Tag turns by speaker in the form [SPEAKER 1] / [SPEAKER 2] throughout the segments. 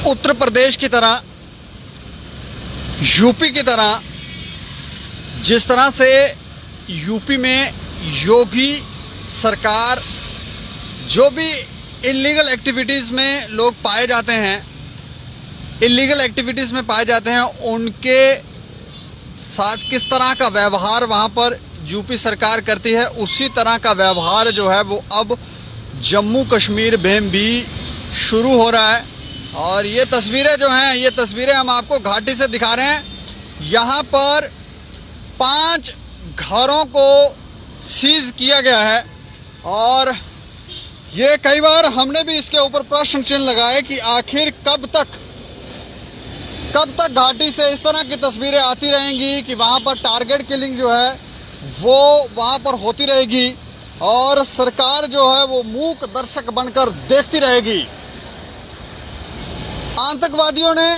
[SPEAKER 1] उत्तर प्रदेश की तरह, यूपी की तरह, जिस तरह से यूपी में योगी सरकार जो भी इलीगल एक्टिविटीज में लोग पाए जाते हैं, उनके साथ किस तरह का व्यवहार वहां पर यूपी सरकार करती है, उसी तरह का व्यवहार जो है वो अब जम्मू कश्मीर में भी शुरू हो रहा है। और ये तस्वीरें जो हैं, ये तस्वीरें हम आपको घाटी से दिखा रहे हैं। यहाँ पर 5 घरों को सीज किया गया है और ये कई बार हमने भी इसके ऊपर प्रश्न चिन्ह लगाए कि आखिर कब तक घाटी से इस तरह की तस्वीरें आती रहेंगी कि वहां पर टारगेट किलिंग जो है वो वहां पर होती रहेगी और सरकार जो है वो मूक दर्शक बनकर देखती रहेगी। आतंकवादियों ने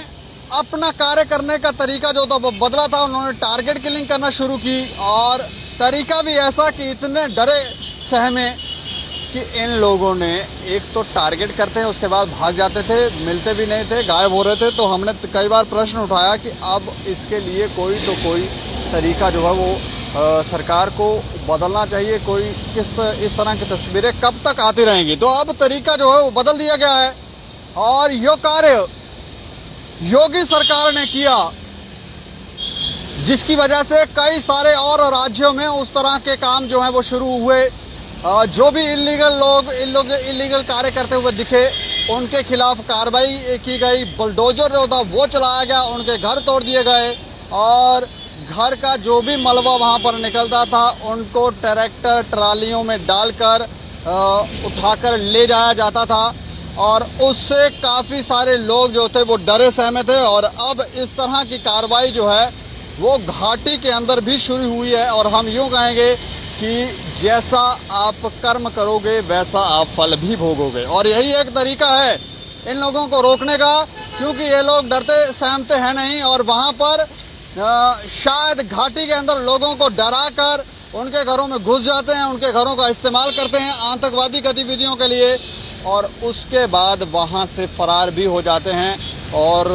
[SPEAKER 1] अपना कार्य करने का तरीका जो था वो बदला था। उन्होंने टारगेट किलिंग करना शुरू की और तरीका भी ऐसा कि इतने डरे सहमे कि इन लोगों ने एक तो टारगेट करते हैं, उसके बाद भाग जाते थे, मिलते भी नहीं थे, गायब हो रहे थे। तो हमने कई बार प्रश्न उठाया कि अब इसके लिए कोई तरीका जो है वो सरकार को बदलना चाहिए। इस तरह की तस्वीरें कब तक आती रहेंगी? तो अब तरीका जो है वो बदल दिया गया है और ये कार्य योगी सरकार ने किया, जिसकी वजह से कई सारे और राज्यों में उस तरह के काम जो है वो शुरू हुए। जो भी इलीगल कार्य करते हुए दिखे उनके खिलाफ कार्रवाई की गई, बुलडोजर जो था वो चलाया गया, उनके घर तोड़ दिए गए और घर का जो भी मलबा वहां पर निकलता था उनको ट्रैक्टर ट्रालियों में डालकर उठाकर ले जाया जाता था और उससे काफी सारे लोग जो थे वो डरे सहमे थे। और अब इस तरह की कार्रवाई जो है वो घाटी के अंदर भी शुरू हुई है और हम यूं कहेंगे कि जैसा आप कर्म करोगे वैसा आप फल भी भोगोगे। और यही एक तरीका है इन लोगों को रोकने का, क्योंकि ये लोग डरते सहमते हैं नहीं और वहां पर शायद घाटी के अंदर लोगों को डराकर उनके घरों में घुस जाते हैं, उनके घरों का इस्तेमाल करते हैं आतंकवादी गतिविधियों के लिए और उसके बाद वहां से फरार भी हो जाते हैं। और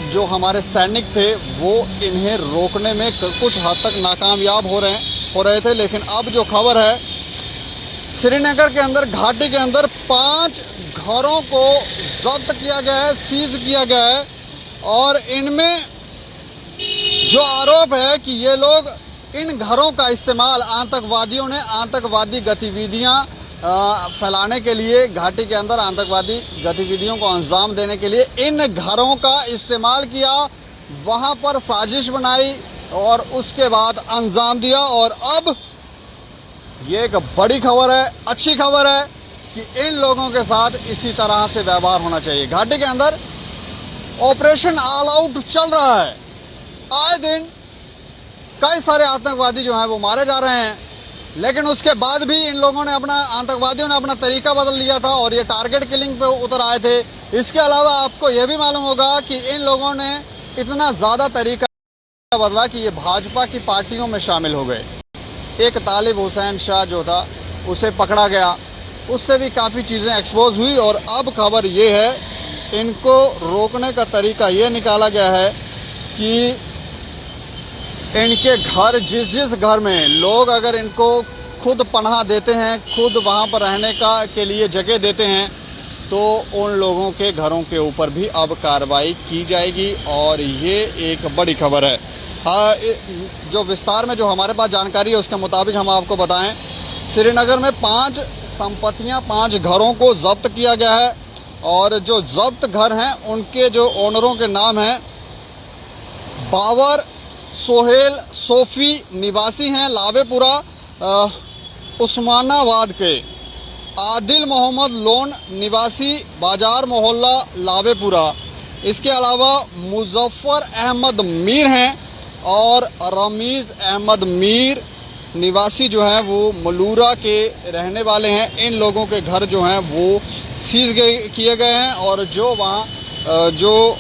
[SPEAKER 1] जो हमारे सैनिक थे वो इन्हें रोकने में कुछ हद तक नाकामयाब हो रहे थे। लेकिन अब जो खबर है, श्रीनगर के अंदर, घाटी के अंदर 5 घरों को जब्त किया गया है, सीज किया गया है और इनमें जो आरोप है कि ये लोग इन घरों का इस्तेमाल आतंकवादियों ने आतंकवादी गतिविधियां फैलाने के लिए, घाटी के अंदर आतंकवादी गतिविधियों को अंजाम देने के लिए इन घरों का इस्तेमाल किया, वहां पर साजिश बनाई और उसके बाद अंजाम दिया। और अब ये एक बड़ी खबर है, अच्छी खबर है कि इन लोगों के साथ इसी तरह से व्यवहार होना चाहिए। घाटी के अंदर ऑपरेशन ऑल आउट चल रहा है, आए दिन कई सारे आतंकवादी जो हैं वो मारे जा रहे हैं, लेकिन उसके बाद भी इन लोगों ने आतंकवादियों ने अपना तरीका बदल लिया था और ये टारगेट किलिंग पे उतर आए थे। इसके अलावा आपको ये भी मालूम होगा कि इन लोगों ने इतना ज्यादा तरीका बदला कि ये भाजपा की पार्टियों में शामिल हो गए। एक तालिब हुसैन शाह जो था उसे पकड़ा गया, उससे भी काफी चीजें एक्सपोज हुई और अब खबर ये है, इनको रोकने का तरीका ये निकाला गया है कि इनके घर, जिस घर में लोग अगर इनको खुद पनाह देते हैं, खुद वहां पर रहने के लिए जगह देते हैं, तो उन लोगों के घरों के ऊपर भी अब कार्रवाई की जाएगी और ये एक बड़ी खबर है। जो विस्तार में जो हमारे पास जानकारी है उसके मुताबिक हम आपको बताएं, श्रीनगर में 5 संपत्तियां, 5 घरों को जब्त किया गया है और जो जब्त घर हैं उनके जो ओनरों के नाम हैं, बाबर सोहेल सोफी निवासी हैं लावेपुरा उस्मानाबाद के, आदिल मोहम्मद लोन निवासी बाजार मोहल्ला लावेपुरा, इसके अलावा मुजफ्फर अहमद मीर हैं और रमीज अहमद मीर निवासी जो हैं वो मलूरा के रहने वाले हैं। इन लोगों के घर जो हैं वो सीज किए गए हैं और जो वहाँ जो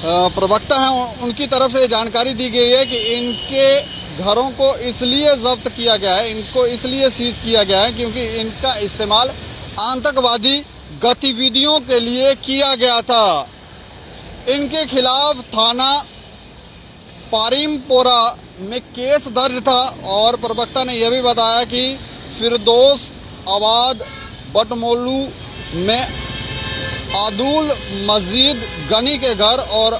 [SPEAKER 1] प्रवक्ता हैं उनकी तरफ से जानकारी दी गई है कि इनके घरों को इसलिए जब्त किया गया है, इनको इसलिए सीज किया गया है क्योंकि इनका इस्तेमाल आतंकवादी गतिविधियों के लिए किया गया था। इनके खिलाफ थाना पारीमपोरा में केस दर्ज था और प्रवक्ता ने यह भी बताया कि फिरदौस आबाद बटमोलू में आदुल मजीद गनी के घर और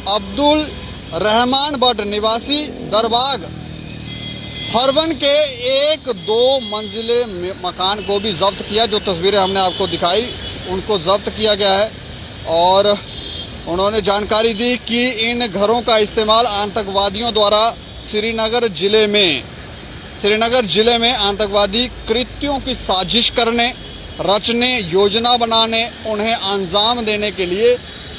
[SPEAKER 1] अब्दुल रहमान बट निवासी दरबाग हरवन के एक 2 मंजिले मकान को भी जब्त किया। जो तस्वीरें हमने आपको दिखाई उनको जब्त किया गया है और उन्होंने जानकारी दी कि इन घरों का इस्तेमाल आतंकवादियों द्वारा श्रीनगर जिले में आतंकवादी कृत्यों की साजिश करने, रचने, योजना बनाने, उन्हें अंजाम देने के लिए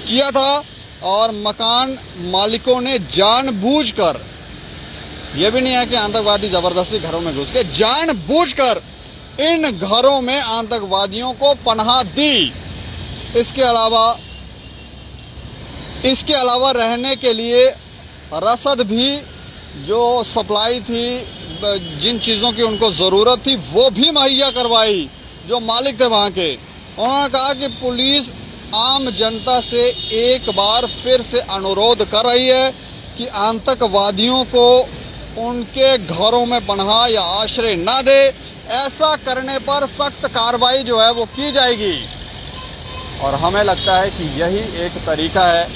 [SPEAKER 1] किया था और मकान मालिकों ने जानबूझकर, यह भी नहीं है कि आतंकवादी जबरदस्ती घरों में घुस के, जानबूझकर इन घरों में आतंकवादियों को पनाह दी। इसके अलावा रहने के लिए रसद भी, जो सप्लाई थी, जिन चीजों की उनको जरूरत थी वो भी मुहैया करवाई जो मालिक थे वहां के। उन्होंने कहा कि पुलिस आम जनता से एक बार फिर से अनुरोध कर रही है कि आतंकवादियों को उनके घरों में पनाह या आश्रय न दे। ऐसा करने पर सख्त कार्रवाई जो है वो की जाएगी और हमें लगता है कि यही एक तरीका है,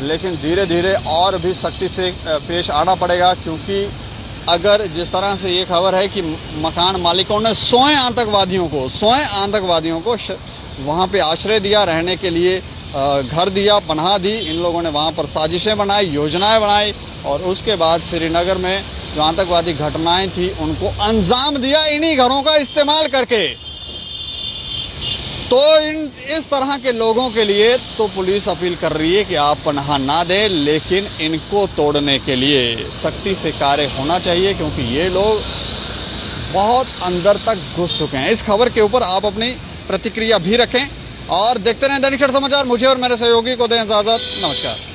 [SPEAKER 1] लेकिन धीरे धीरे और भी सख्ती से पेश आना पड़ेगा, क्योंकि अगर जिस तरह से ये खबर है कि मकान मालिकों ने 100 आतंकवादियों को वहां पे आश्रय दिया, रहने के लिए घर दिया, पनाह दी, इन लोगों ने वहां पर साजिशें बनाई, योजनाएं बनाई और उसके बाद श्रीनगर में जो आतंकवादी घटनाएं थी उनको अंजाम दिया इन्हीं घरों का इस्तेमाल करके। तो इस तरह के लोगों के लिए तो पुलिस अपील कर रही है कि आप पनाह ना दें, लेकिन इनको तोड़ने के लिए सख्ती से कार्य होना चाहिए, क्योंकि ये लोग बहुत अंदर तक घुस चुके हैं। इस खबर के ऊपर आप अपनी प्रतिक्रिया भी रखें और देखते रहें दैनिक क्षण समाचार। मुझे और मेरे सहयोगी को दें इजाजत। नमस्कार।